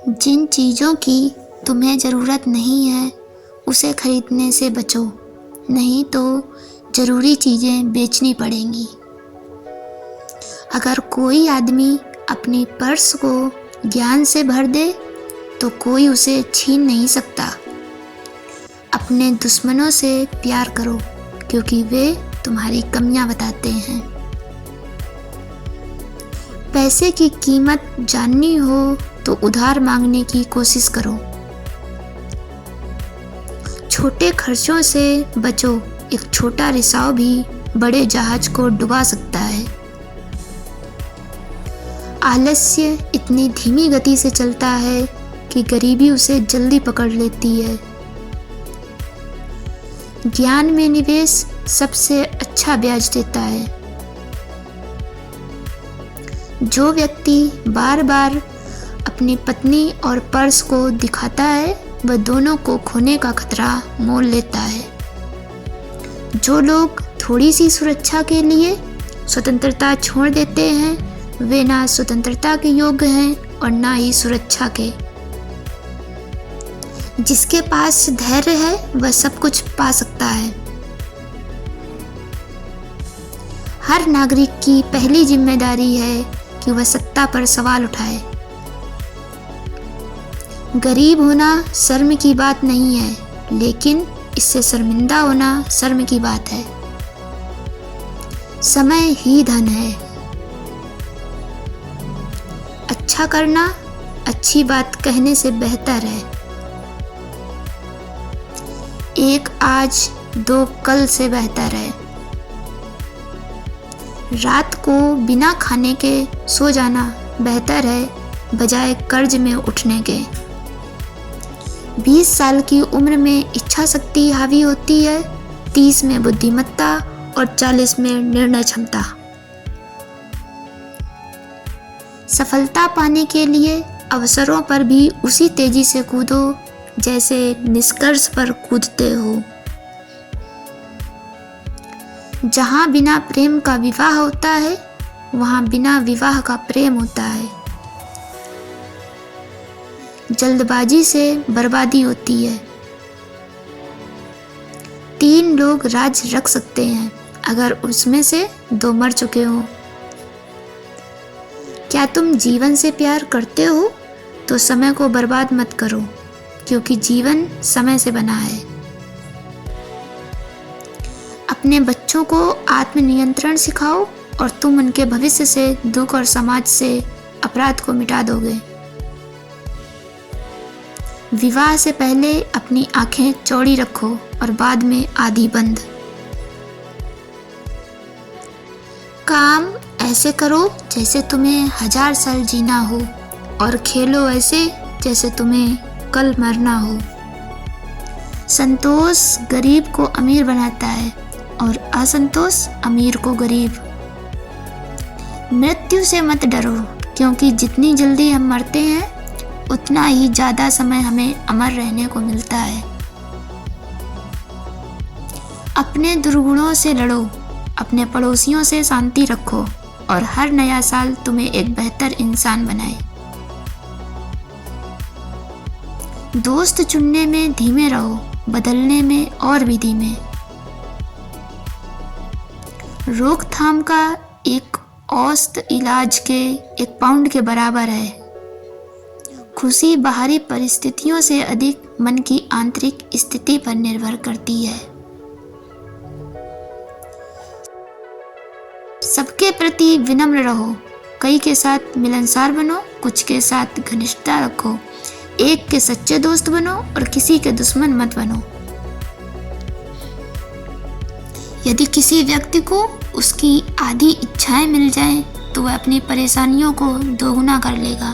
जिन चीज़ों की तुम्हें ज़रूरत नहीं है उसे खरीदने से बचो, नहीं तो ज़रूरी चीज़ें बेचनी पड़ेंगी। अगर कोई आदमी अपनी पर्स को ज्ञान से भर दे तो कोई उसे छीन नहीं सकता। अपने दुश्मनों से प्यार करो क्योंकि वे तुम्हारी कमियां बताते हैं। पैसे की कीमत जाननी हो तो उधार मांगने की कोशिश करो। छोटे खर्चों से बचो, एक छोटा रिसाव भी बड़े जहाज को डुबा सकता है। आलस्य इतनी धीमी गति से चलता है कि गरीबी उसे जल्दी पकड़ लेती है। ज्ञान में निवेश सबसे अच्छा ब्याज देता है। जो व्यक्ति बार बार अपनी पत्नी और पर्स को दिखाता है वह दोनों को खोने का खतरा मोल लेता है। जो लोग थोड़ी सी सुरक्षा के लिए स्वतंत्रता छोड़ देते हैं वे ना स्वतंत्रता के योग्य हैं और ना ही सुरक्षा के। जिसके पास धैर्य है वह सब कुछ पा सकता है। हर नागरिक की पहली जिम्मेदारी है कि वह सत्ता पर सवाल उठाए। गरीब होना शर्म की बात नहीं है, लेकिन इससे शर्मिंदा होना शर्म की बात है। समय ही धन है। अच्छा करना अच्छी बात कहने से बेहतर है। एक आज दो कल से बेहतर है। रात को बिना खाने के सो जाना बेहतर है बजाय कर्ज में उठने के। 20 साल की उम्र में इच्छा शक्ति हावी होती है, 30 में बुद्धिमत्ता और 40 में निर्णय क्षमता। सफलता पाने के लिए अवसरों पर भी उसी तेजी से कूदो जैसे निष्कर्ष पर कूदते हो। जहाँ बिना प्रेम का विवाह होता है वहाँ बिना विवाह का प्रेम होता है। जल्दबाजी से बर्बादी होती है। 3 लोग राज रख सकते हैं अगर उसमें से 2 मर चुके हो। क्या तुम जीवन से प्यार करते हो तो समय को बर्बाद मत करो क्योंकि जीवन समय से बना है। अपने बच्चों को आत्मनियंत्रण सिखाओ और तुम उनके भविष्य से दुख और समाज से अपराध को मिटा दोगे। विवाह से पहले अपनी आंखें चौड़ी रखो और बाद में आधी बंद। काम ऐसे करो जैसे तुम्हें 1000 साल जीना हो और खेलो ऐसे जैसे तुम्हें कल मरना हो। संतोष गरीब को अमीर बनाता है और असंतोष अमीर को गरीब। मृत्यु से मत डरो क्योंकि जितनी जल्दी हम मरते हैं उतना ही ज़्यादा समय हमें अमर रहने को मिलता है। अपने दुर्गुणों से लड़ो, अपने पड़ोसियों से शांति रखो और हर नया साल तुम्हें एक बेहतर इंसान बनाए। दोस्त चुनने में धीमे रहो, बदलने में और भी धीमे। रोकथाम का एक औसत इलाज के 1 पाउंड के बराबर है। खुशी बाहरी परिस्थितियों से अधिक मन की आंतरिक स्थिति पर निर्भर करती है। सबके प्रति विनम्र रहो, कई के साथ मिलनसार बनो, कुछ के साथ घनिष्ठता रखो, एक के सच्चे दोस्त बनो और किसी के दुश्मन मत बनो। यदि किसी व्यक्ति को उसकी आधी इच्छाएं मिल जाएं, तो वह अपनी परेशानियों को दोगुना कर लेगा।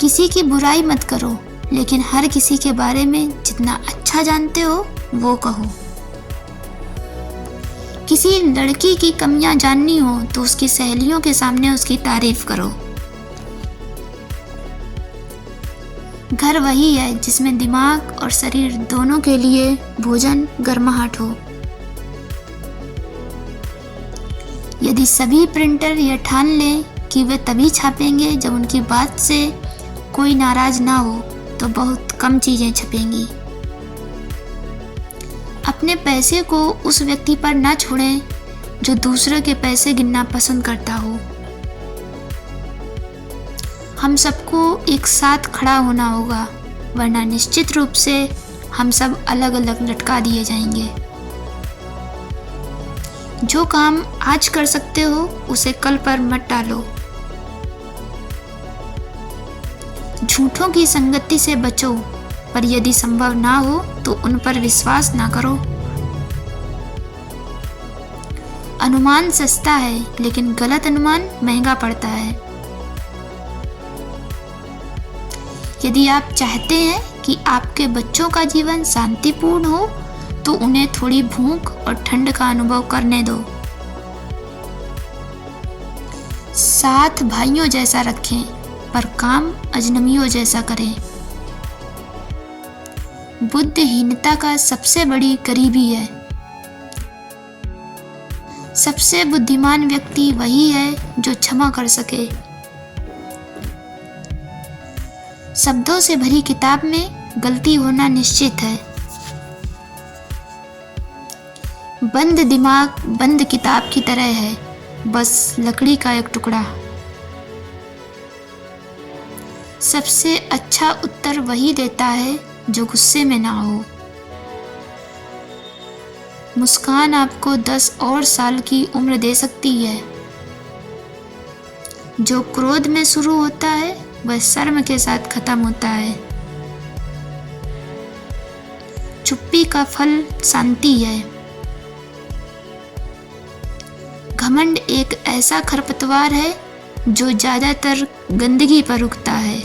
किसी की बुराई मत करो, लेकिन हर किसी के बारे में जितना अच्छा जानते हो वो कहो। किसी लड़की की कमियां जाननी हो तो उसकी सहेलियों के सामने उसकी तारीफ करो। घर वही है जिसमें दिमाग और शरीर दोनों के लिए भोजन गर्माहट हो। यदि सभी प्रिंटर यह ठान लें कि वे तभी छापेंगे जब उनकी बात से कोई नाराज ना हो, तो बहुत कम चीज़ें छपेंगी। अपने पैसे को उस व्यक्ति पर ना छोड़ें जो दूसरों के पैसे गिनना पसंद करता हो। हम सबको एक साथ खड़ा होना होगा, वरना निश्चित रूप से हम सब अलग अलग लटका दिए जाएंगे। जो काम आज कर सकते हो उसे कल पर मत टालो। झूठों की संगति से बचो, पर यदि संभव ना हो तो उन पर विश्वास ना करो। अनुमान सस्ता है, लेकिन गलत अनुमान महंगा पड़ता है। यदि आप चाहते हैं कि आपके बच्चों का जीवन शांतिपूर्ण हो, तो उन्हें थोड़ी भूख और ठंड का अनुभव करने दो। साथ भाइयों जैसा रखें, पर काम अजनबियों जैसा करें। बुद्धिहीनता का सबसे बड़ी गरीबी है। सबसे बुद्धिमान व्यक्ति वही है जो क्षमा कर सके। शब्दों से भरी किताब में गलती होना निश्चित है। बंद दिमाग बंद किताब की तरह है, बस लकड़ी का एक टुकड़ा। सबसे अच्छा उत्तर वही देता है जो गुस्से में ना हो। मुस्कान आपको 10 और साल की उम्र दे सकती है। जो क्रोध में शुरू होता है वह शर्म के साथ खत्म होता है। चुप्पी का फल शांति है। घमंड एक ऐसा खरपतवार है जो ज्यादातर गंदगी पर उगता है।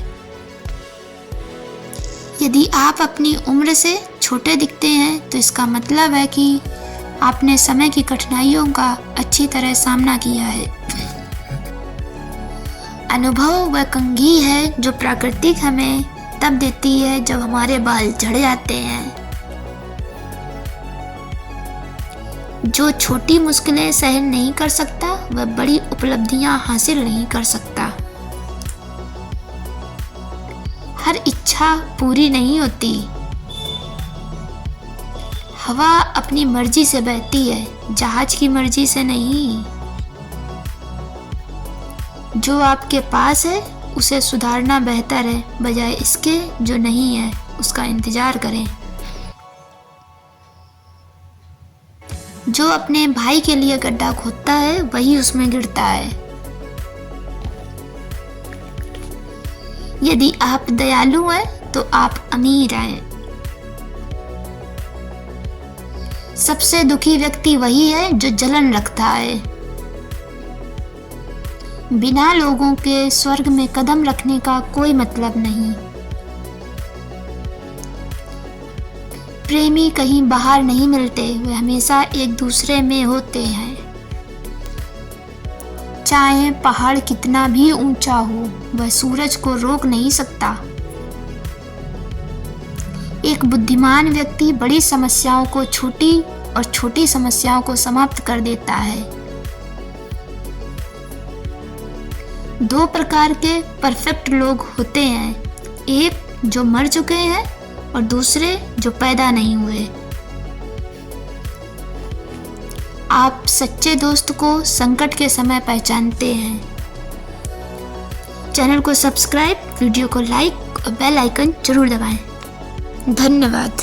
यदि आप अपनी उम्र से छोटे दिखते हैं तो इसका मतलब है कि आपने समय की कठिनाइयों का अच्छी तरह सामना किया है। अनुभव वह कंघी है जो प्रकृति हमें तब देती है जब हमारे बाल झड़ जाते हैं। जो छोटी मुश्किलें सहन नहीं कर सकता वह बड़ी उपलब्धियां हासिल नहीं कर सकता। हर इच्छा पूरी नहीं होती। हवा अपनी मर्जी से बहती है, जहाज की मर्जी से नहीं। जो आपके पास है उसे सुधारना बेहतर है, बजाय इसके जो नहीं है उसका इंतजार करें। जो अपने भाई के लिए गड्ढा खोदता है वही उसमें गिरता है। यदि आप दयालु हैं तो आप अमीर हैं। सबसे दुखी व्यक्ति वही है जो जलन रखता है। बिना लोगों के स्वर्ग में कदम रखने का कोई मतलब नहीं। प्रेमी कहीं बाहर नहीं मिलते, वे हमेशा एक दूसरे में होते हैं। चाहे पहाड़ कितना भी ऊंचा हो, वह सूरज को रोक नहीं सकता। एक बुद्धिमान व्यक्ति बड़ी समस्याओं को छोटी और छोटी समस्याओं को समाप्त कर देता है। दो प्रकार के परफेक्ट लोग होते हैं, एक जो मर चुके हैं और दूसरे जो पैदा नहीं हुए। आप सच्चे दोस्त को संकट के समय पहचानते हैं। चैनल को सब्सक्राइब, वीडियो को लाइक और बेल आइकन जरूर दबाएं। धन्यवाद।